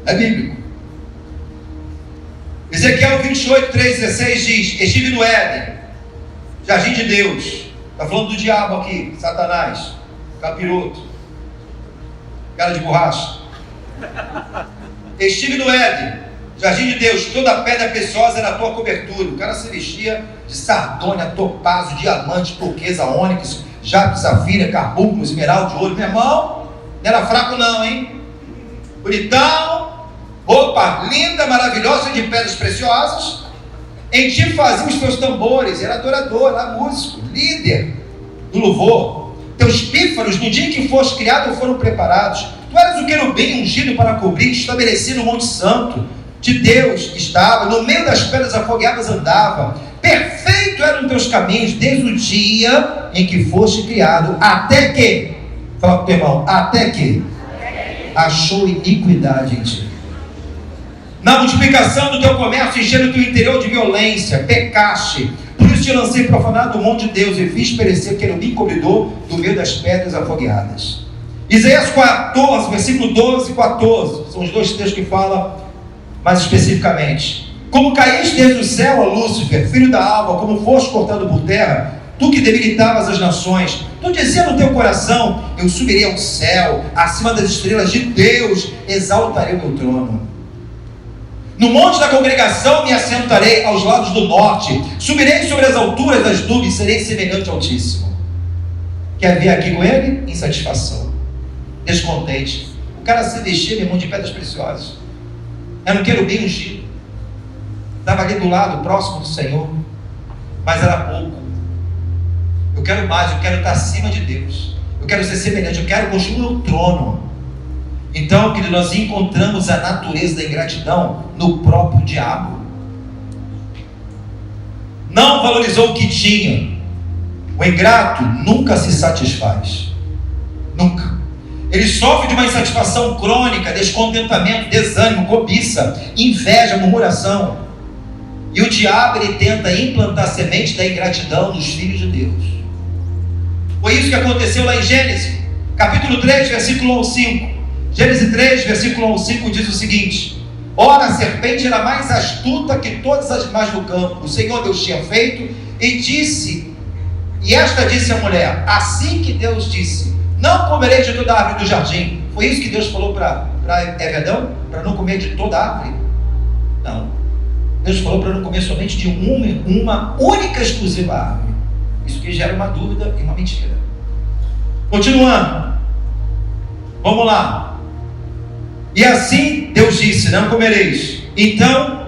É bíblico. Ezequiel 28, 3, 16 diz: estive no Éden, jardim de Deus. Está falando do diabo aqui, Satanás, capiroto, cara de borracha. Estive no Éden, jardim de Deus, toda pedra preciosa era a tua cobertura. O cara se vestia de sardônia, topázio, diamante, turquesa, ônix, jaspe, safira, carbúnculo, esmeralda, de ouro. Meu irmão, não era fraco não, hein? Bonitão, roupa linda, maravilhosa, de pedras preciosas. Em ti fazia os teus tambores, era adorador, era músico, líder do louvor. Teus pífaros, no dia em que foste criado, foram preparados. Tu eras o querubim ungido para cobrir, estabelecido no Monte Santo de Deus estava, no meio das pedras afogueadas andava. Perfeito eram teus caminhos, desde o dia em que foste criado, até que, fala com o teu irmão, até que achou iniquidade em ti. Na multiplicação do teu comércio, enchendo o teu interior de violência, pecaste. Por isso te lancei profanado do monte de Deus e fiz perecer querubim cobridor do meio das pedras afogueadas. Isaías 14, versículo 12 e 14, são os dois textos que falam mais especificamente. Como caíste desde o céu, ó Lúcifer, filho da alva, como foste cortado por terra, tu que debilitavas as nações, tu dizia no teu coração: eu subirei ao céu, acima das estrelas de Deus, exaltarei o meu trono. No monte da congregação me assentarei aos lados do norte, subirei sobre as alturas das nuvens, serei semelhante ao Altíssimo. Quer vir aqui com ele? Insatisfação, descontente. O cara se vestia, meu irmão, de pedras preciosas. Era um querubim ungido, estava ali do lado, próximo do Senhor, mas era pouco. Eu quero mais, eu quero estar acima de Deus, eu quero ser semelhante, eu quero construir o meu trono. Então, querido, nós encontramos a natureza da ingratidão no próprio diabo. Não valorizou o que tinha. O ingrato nunca se satisfaz, nunca. Ele sofre de uma insatisfação crônica, descontentamento, desânimo, cobiça, inveja, murmuração. E o diabo, ele tenta implantar a semente da ingratidão nos filhos de Deus. Foi isso que aconteceu lá em Gênesis, capítulo 3, versículo 1 ao 5. Gênesis 3, versículo 1 ao 5 diz o seguinte: ora, a serpente era mais astuta que todas as animais do campo. O Senhor Deus tinha feito e esta disse à mulher: assim que Deus disse, não comereis de toda a árvore do jardim. Foi isso que Deus falou para Eva e Adão? Para não comer de toda a árvore? Não. Deus falou para não comer somente de uma única exclusiva árvore. Isso que gera uma dúvida e uma mentira. Continuando. Vamos lá. E assim Deus disse: não comereis. Então,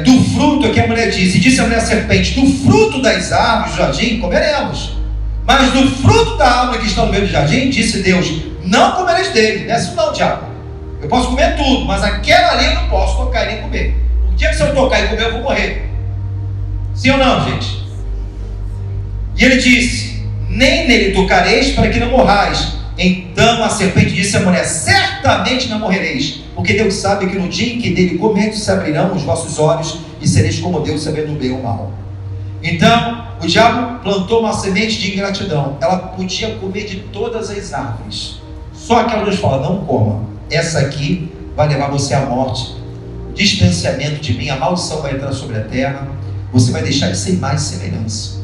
do fruto que a mulher disse, e disse a mulher serpente: do fruto das árvores do jardim comeremos. Mas do fruto da árvore que está no meio do jardim, disse Deus: não comereis dele. Não é isso não, diabo. Eu posso comer tudo, mas aquela ali eu não posso tocar e nem comer. O dia que se eu tocar e comer, eu vou morrer. Sim ou não, gente? E ele disse: nem nele tocareis, para que não morrais. Então a serpente disse à mulher: certamente não morrereis, porque Deus sabe que no dia em que dele comerdes se abrirão os vossos olhos e sereis como Deus, sabendo o bem e o mal. Então o diabo plantou uma semente de ingratidão. Ela podia comer de todas as árvores, só que Deus fala: não coma, essa aqui vai levar você à morte, o distanciamento de mim, a maldição vai entrar sobre a terra, você vai deixar de ser mais semelhança.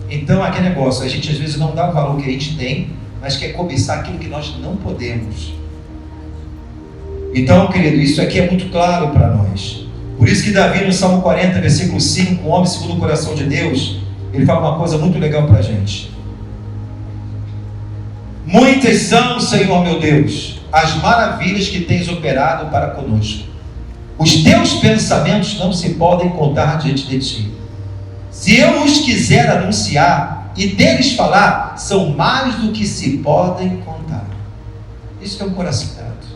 Então aquele negócio, a gente às vezes não dá o valor que a gente tem, mas quer cobiçar aquilo que nós não podemos. Então, querido, isso aqui é muito claro para nós. Por isso que Davi, no Salmo 40, versículo 5, um homem segundo o coração de Deus, ele fala uma coisa muito legal para a gente. Muitas são, Senhor meu Deus, as maravilhas que tens operado para conosco. Os teus pensamentos não se podem contar diante de ti. Se eu os quiser anunciar e deles falar, são mais do que se podem contar. Isso que é um coração grato.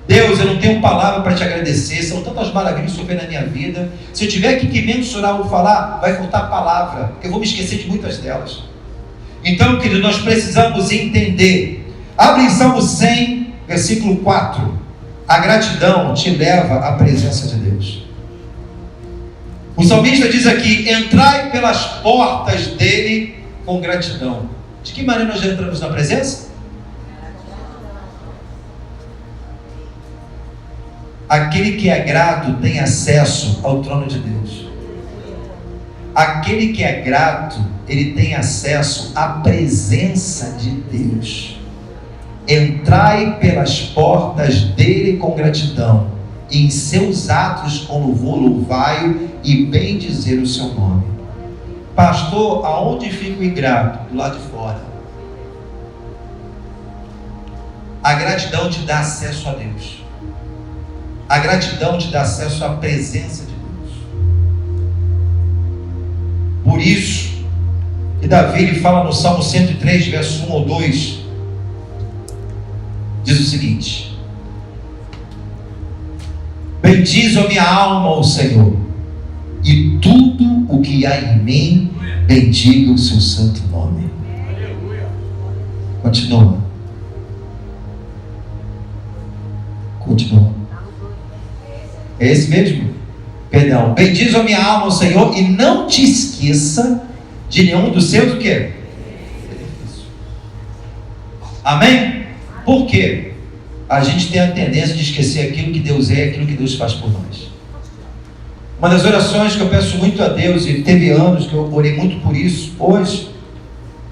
Deus, eu não tenho palavra para te agradecer, são tantas maravilhas que eu vejo na minha vida. Se eu tiver que mensurar ou falar, vai faltar palavra, eu vou me esquecer de muitas delas. Então, querido, nós precisamos entender. Abre em Salmo 100, versículo 4. A gratidão te leva à presença de Deus. O salmista diz aqui: entrai pelas portas dele com gratidão. De que maneira nós entramos na presença? Aquele que é grato tem acesso ao trono de Deus. Aquele que é grato, ele tem acesso à presença de Deus. Entrai pelas portas dele com gratidão, e em seus atos com louvor louvai-o e bendizer o seu nome. Pastor, aonde fica o ingrato? Do lado de fora. A gratidão te dá acesso a Deus. A gratidão te dá acesso à presença de Deus. Por isso que Davi, ele fala no Salmo 103, verso 1 ou 2, diz o seguinte: bendize a minha alma, ó Senhor, e tudo o que há em mim, bendiga o seu santo nome. Continua. É esse mesmo? Perdão. Bendize a minha alma, ó Senhor, e não te esqueça de nenhum dos seus o quê? Benefícios. Amém? Por quê? A gente tem a tendência de esquecer aquilo que Deus é, aquilo que Deus faz por nós. Uma das orações que eu peço muito a Deus, e teve anos que eu orei muito por isso, hoje,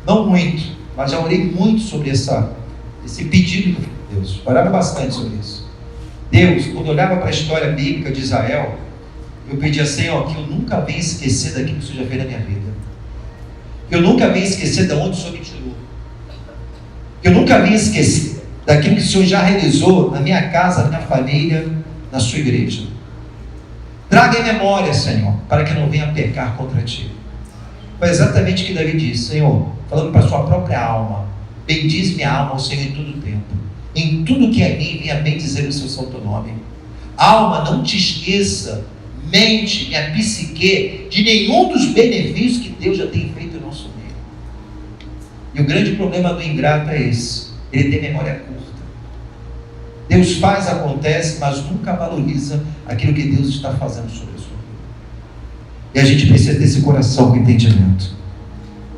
não muito, mas já orei muito sobre esse pedido de Deus. Orava bastante sobre isso. Deus, quando eu olhava para a história bíblica de Israel, eu pedia, Senhor, que eu nunca venha esquecer daquilo que o Senhor já fez na minha vida. Que eu nunca venha esquecer de onde o Senhor me tirou. Que eu nunca venha esquecer daquilo que o Senhor já realizou na minha casa, na minha família, na sua igreja. Traga em memória, Senhor, para que não venha pecar contra Ti. Foi exatamente o que Davi disse, Senhor, falando para a sua própria alma: bendize minha alma ao Senhor em todo o tempo. Em tudo que é em mim, venha bendizer o seu santo nome. Alma, não te esqueça, mente, minha psique, de nenhum dos benefícios que Deus já tem feito no nosso meio. E o grande problema do ingrato é esse: ele tem memória curta. Deus faz, acontece, mas nunca valoriza aquilo que Deus está fazendo sobre a sua vida. E a gente precisa ter esse coração com entendimento.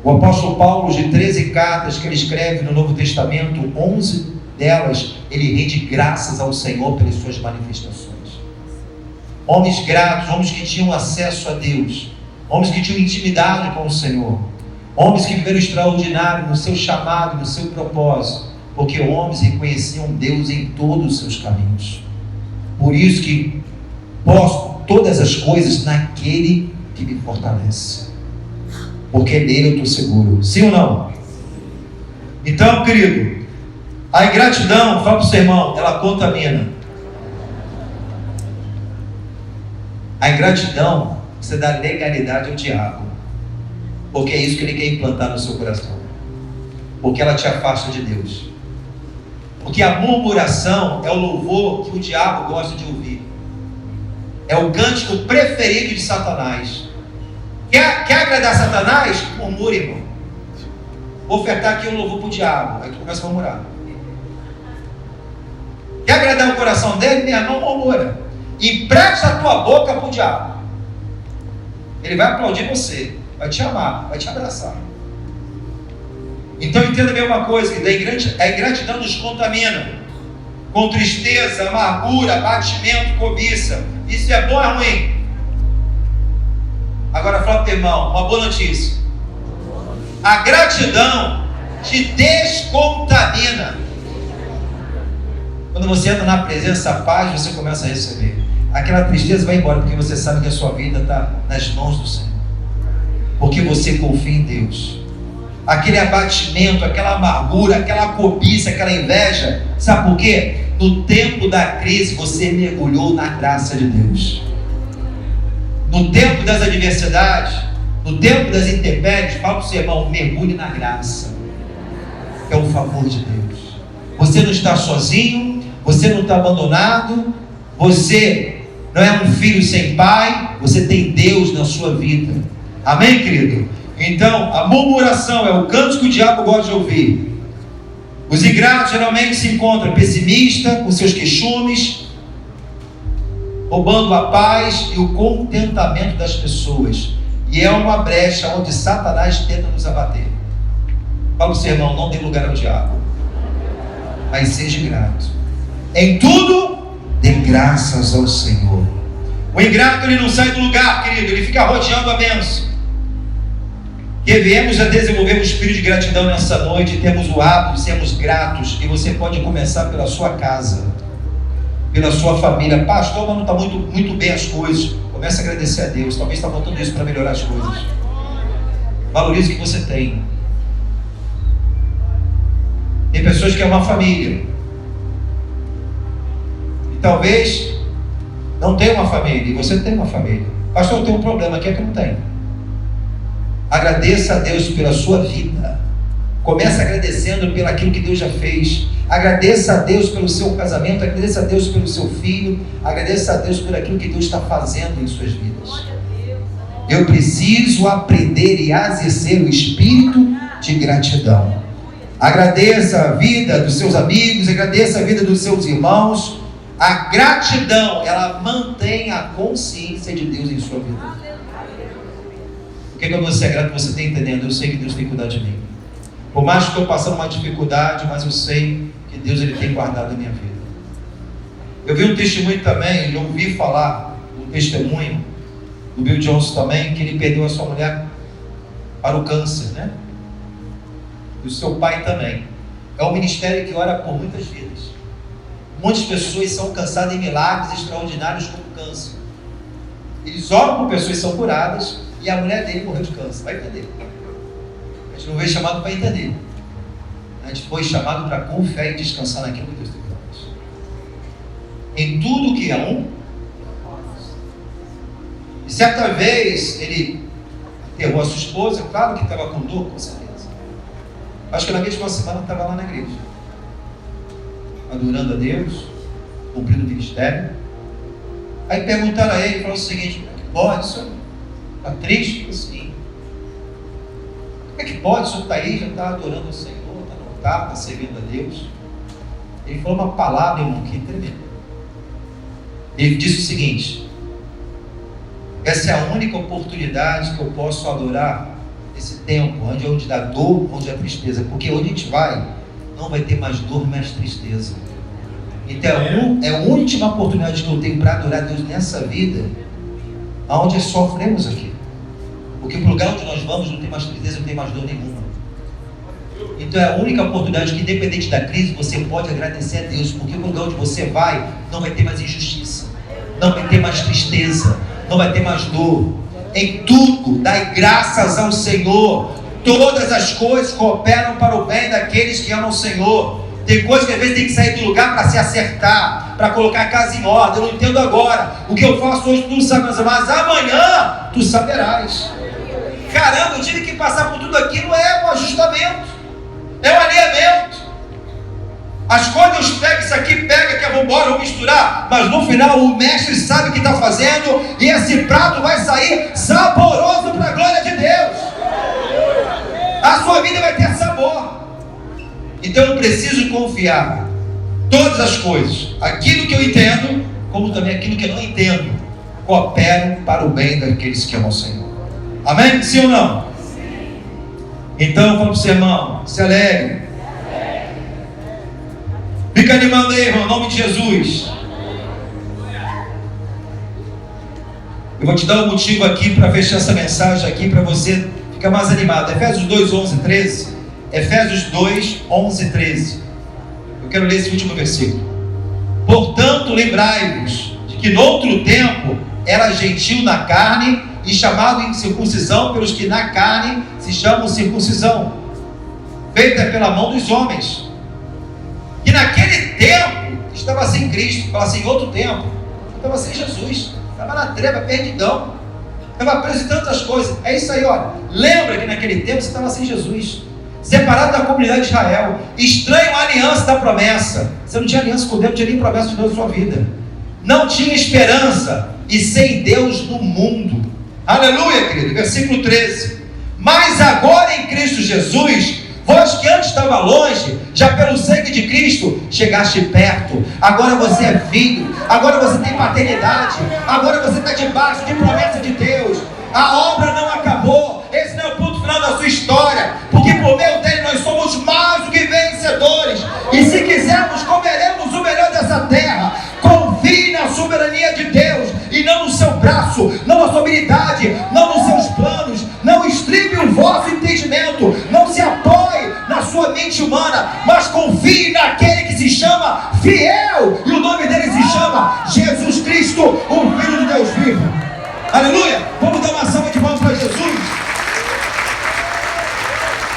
O apóstolo Paulo, de 13 cartas que ele escreve no Novo Testamento, 11 delas, ele rende graças ao Senhor pelas suas manifestações. Homens gratos, homens que tinham acesso a Deus, homens que tinham intimidade com o Senhor, homens que viveram extraordinário no seu chamado, no seu propósito, porque homens reconheciam Deus em todos os seus caminhos. Por isso que posso todas as coisas naquele que me fortalece, porque nele eu estou seguro. Sim ou não? Então, querido, a ingratidão, fala para o seu irmão, ela contamina. A ingratidão, você dá legalidade ao diabo, porque é isso que ele quer implantar no seu coração, porque ela te afasta de Deus. Porque a murmuração é o louvor que o diabo gosta de ouvir, é o cântico preferido de Satanás. Quer agradar Satanás? Murmura, irmão. Vou ofertar aqui um louvor para o diabo, aí tu começa a murmurar. Quer agradar o coração dele? Meu irmão, murmura. Empresta a tua boca para o diabo. Ele vai aplaudir você, vai te amar, vai te abraçar. Então entenda bem uma coisa, que a ingratidão nos contamina, com tristeza, amargura, abatimento, cobiça. Isso é bom ou é ruim? Agora fala para o teu irmão, uma boa notícia: a gratidão te descontamina. Quando você entra na presença, a paz, você começa a receber. Aquela tristeza vai embora, porque você sabe que a sua vida está nas mãos do Senhor, porque você confia em Deus. Aquele abatimento, aquela amargura, aquela cobiça, aquela inveja, sabe por quê? No tempo da crise você mergulhou na graça de Deus. No tempo das adversidades, no tempo das intempéries, fala para o seu irmão, mergulhe na graça, que é o favor de Deus. Você não está sozinho, você não está abandonado, você não é um filho sem pai, você tem Deus na sua vida. Amém, querido? Então, a murmuração é o canto que o diabo gosta de ouvir. Os ingratos geralmente se encontram pessimistas, com seus queixumes, roubando a paz e o contentamento das pessoas. E é uma brecha onde Satanás tenta nos abater. Fala o seu irmão, não dê lugar ao diabo, mas seja grato. Em tudo, dê graças ao Senhor. O ingrato, ele não sai do lugar, querido, ele fica rodeando a bênção. Que viemos a desenvolver um espírito de gratidão nessa noite, temos o hábito de sermos gratos, e você pode começar pela sua casa, pela sua família. Pastor, mas não está muito bem as coisas. Comece a agradecer a Deus, talvez está faltando isso para melhorar as coisas. Valorize o que você tem. Tem pessoas que é uma família, e talvez não tenha uma família, e você tem uma família. Pastor, eu tenho um problema aqui, é que eu não tenho. Agradeça a Deus pela sua vida. Comece agradecendo pelo aquilo que Deus já fez. Agradeça a Deus pelo seu casamento. Agradeça a Deus pelo seu filho. Agradeça a Deus por aquilo que Deus está fazendo em suas vidas. Eu preciso aprender e exercer o espírito de gratidão. Agradeça a vida dos seus amigos. Agradeça a vida dos seus irmãos. A gratidão, ela mantém a consciência de Deus em sua vida. Porque quando você é grato, você está entendendo, eu sei que Deus tem cuidado de mim. Por mais que estou passando uma dificuldade, mas eu sei que Deus, ele tem guardado a minha vida. Eu vi um testemunho também, eu ouvi falar um testemunho do Bill Johnson também, que ele perdeu a sua mulher para o câncer, né? E o seu pai também. É um ministério que ora por muitas vidas. Muitas pessoas são alcançadas em milagres extraordinários como câncer. Eles oram por pessoas que são curadas, e a mulher dele morreu de câncer. Vai entender. A gente não veio chamado para entender. A gente foi chamado para confiar e descansar naquilo que Deus tem para nós. Em tudo que é um. E certa vez ele enterrou a sua esposa, claro que estava com dor, com certeza. Acho que na mesma semana estava lá na igreja, adorando a Deus, cumprindo o ministério. Aí perguntaram a ele, falou o seguinte: como é que pode, senhor? Está triste? Assim. Como é que pode? O senhor está aí, já está adorando o Senhor, está no altar, está servindo a Deus. Ele falou uma palavra, irmão, que é tremenda. Ele disse o seguinte: essa é a única oportunidade que eu posso adorar esse tempo, onde dá dor, onde há tristeza, porque onde a gente vai, não vai ter mais dor, mais tristeza. Então é a última oportunidade que eu tenho para adorar a Deus nessa vida, onde sofremos aqui. Porque para o lugar onde nós vamos não tem mais tristeza, não tem mais dor nenhuma. Então é a única oportunidade que, independente da crise, você pode agradecer a Deus, porque para o lugar onde você vai, não vai ter mais injustiça, não vai ter mais tristeza, não vai ter mais dor. Em tudo, dai graças ao Senhor. Todas as coisas cooperam para o bem daqueles que amam o Senhor. Tem coisas que às vezes tem que sair do lugar para se acertar, para colocar a casa em ordem. Eu não entendo agora. O que eu faço hoje tu não sabes, mas amanhã tu saberás. Caramba, eu tive que passar por tudo aquilo. É um ajustamento, é um alinhamento. As coisas, Deus pega isso aqui, pega que eu vou embora, vou misturar, mas no final o mestre sabe o que está fazendo, e esse prato vai sair saboroso para a glória de Deus. A sua vida vai ter sabor. Então eu preciso confiar. Todas as coisas, aquilo que eu entendo, como também aquilo que eu não entendo, cooperam para o bem daqueles que amam o Senhor. Amém? Sim ou não? Sim. Então eu falo para o seu irmão, se alegre. Fica animado aí, irmão, em nome de Jesus. Eu vou te dar um motivo aqui para fechar essa mensagem aqui, para você ficar mais animado. Efésios 2, 11, 13. Efésios 2, 11, 13. Eu quero ler esse último versículo. Portanto, lembrai-vos de que noutro tempo era gentil na carne e chamado em circuncisão pelos que na carne se chamam circuncisão, feita pela mão dos homens. Que naquele tempo estava sem Cristo, fala assim, em outro tempo, estava sem Jesus, estava na treva, perdidão, estava preso em tantas coisas. É isso aí, olha. Lembra que naquele tempo você estava sem Jesus, separado da comunidade de Israel, estranho à aliança da promessa. Você não tinha aliança com Deus, não tinha nem promessa de Deus na sua vida, não tinha esperança e sem Deus no mundo. Aleluia, querido. Versículo 13. Mas agora em Cristo Jesus, vós que antes estava longe, já pelo sangue de Cristo chegaste perto. Agora você é filho, agora você tem paternidade, agora você está debaixo de promessa de Deus. A obra não acabou. Esse não é o ponto final da sua história, porque por meio dele nós somos mais do que vencedores. E se quisermos, comeremos o melhor dessa terra. Confie na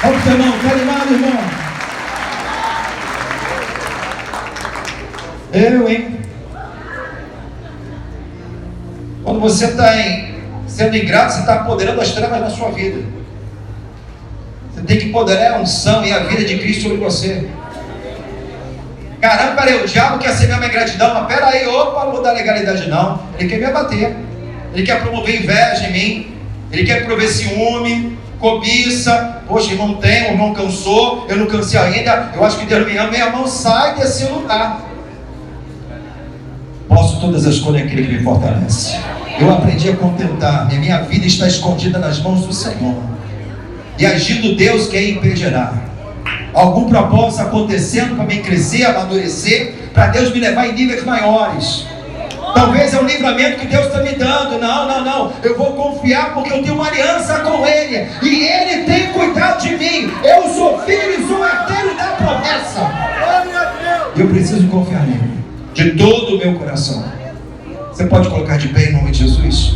Olha o teu irmão, está animado, irmão? Hein? Quando você está sendo ingrato, você está apoderando as trevas na sua vida. Você tem que empoderar a unção e a vida de Cristo sobre você. Caramba, peraí, o diabo quer ser minha ingratidão, mas peraí, opa, não vou dar legalidade não. Ele quer me abater, ele quer promover inveja em mim, ele quer promover ciúme, cobiça. Poxa, irmão tem, o irmão cansou, eu não cansei ainda, eu acho que Deus me ama. Meu irmão, sai desse lugar. Posso todas as coisas naquele que me fortalece. Eu aprendi a contentar, e a minha vida está escondida nas mãos do Senhor. E agindo Deus, quem impedirá? Algum propósito acontecendo para me crescer, amadurecer, para Deus me levar em níveis maiores. Talvez é um livramento que Deus está me dando. Não. Eu vou confiar porque eu tenho uma aliança com Ele. E Ele tem cuidado de mim. Eu sou filho e sou herdeiro da promessa. E eu preciso confiar nele de todo o meu coração. Você pode colocar de pé em nome de Jesus?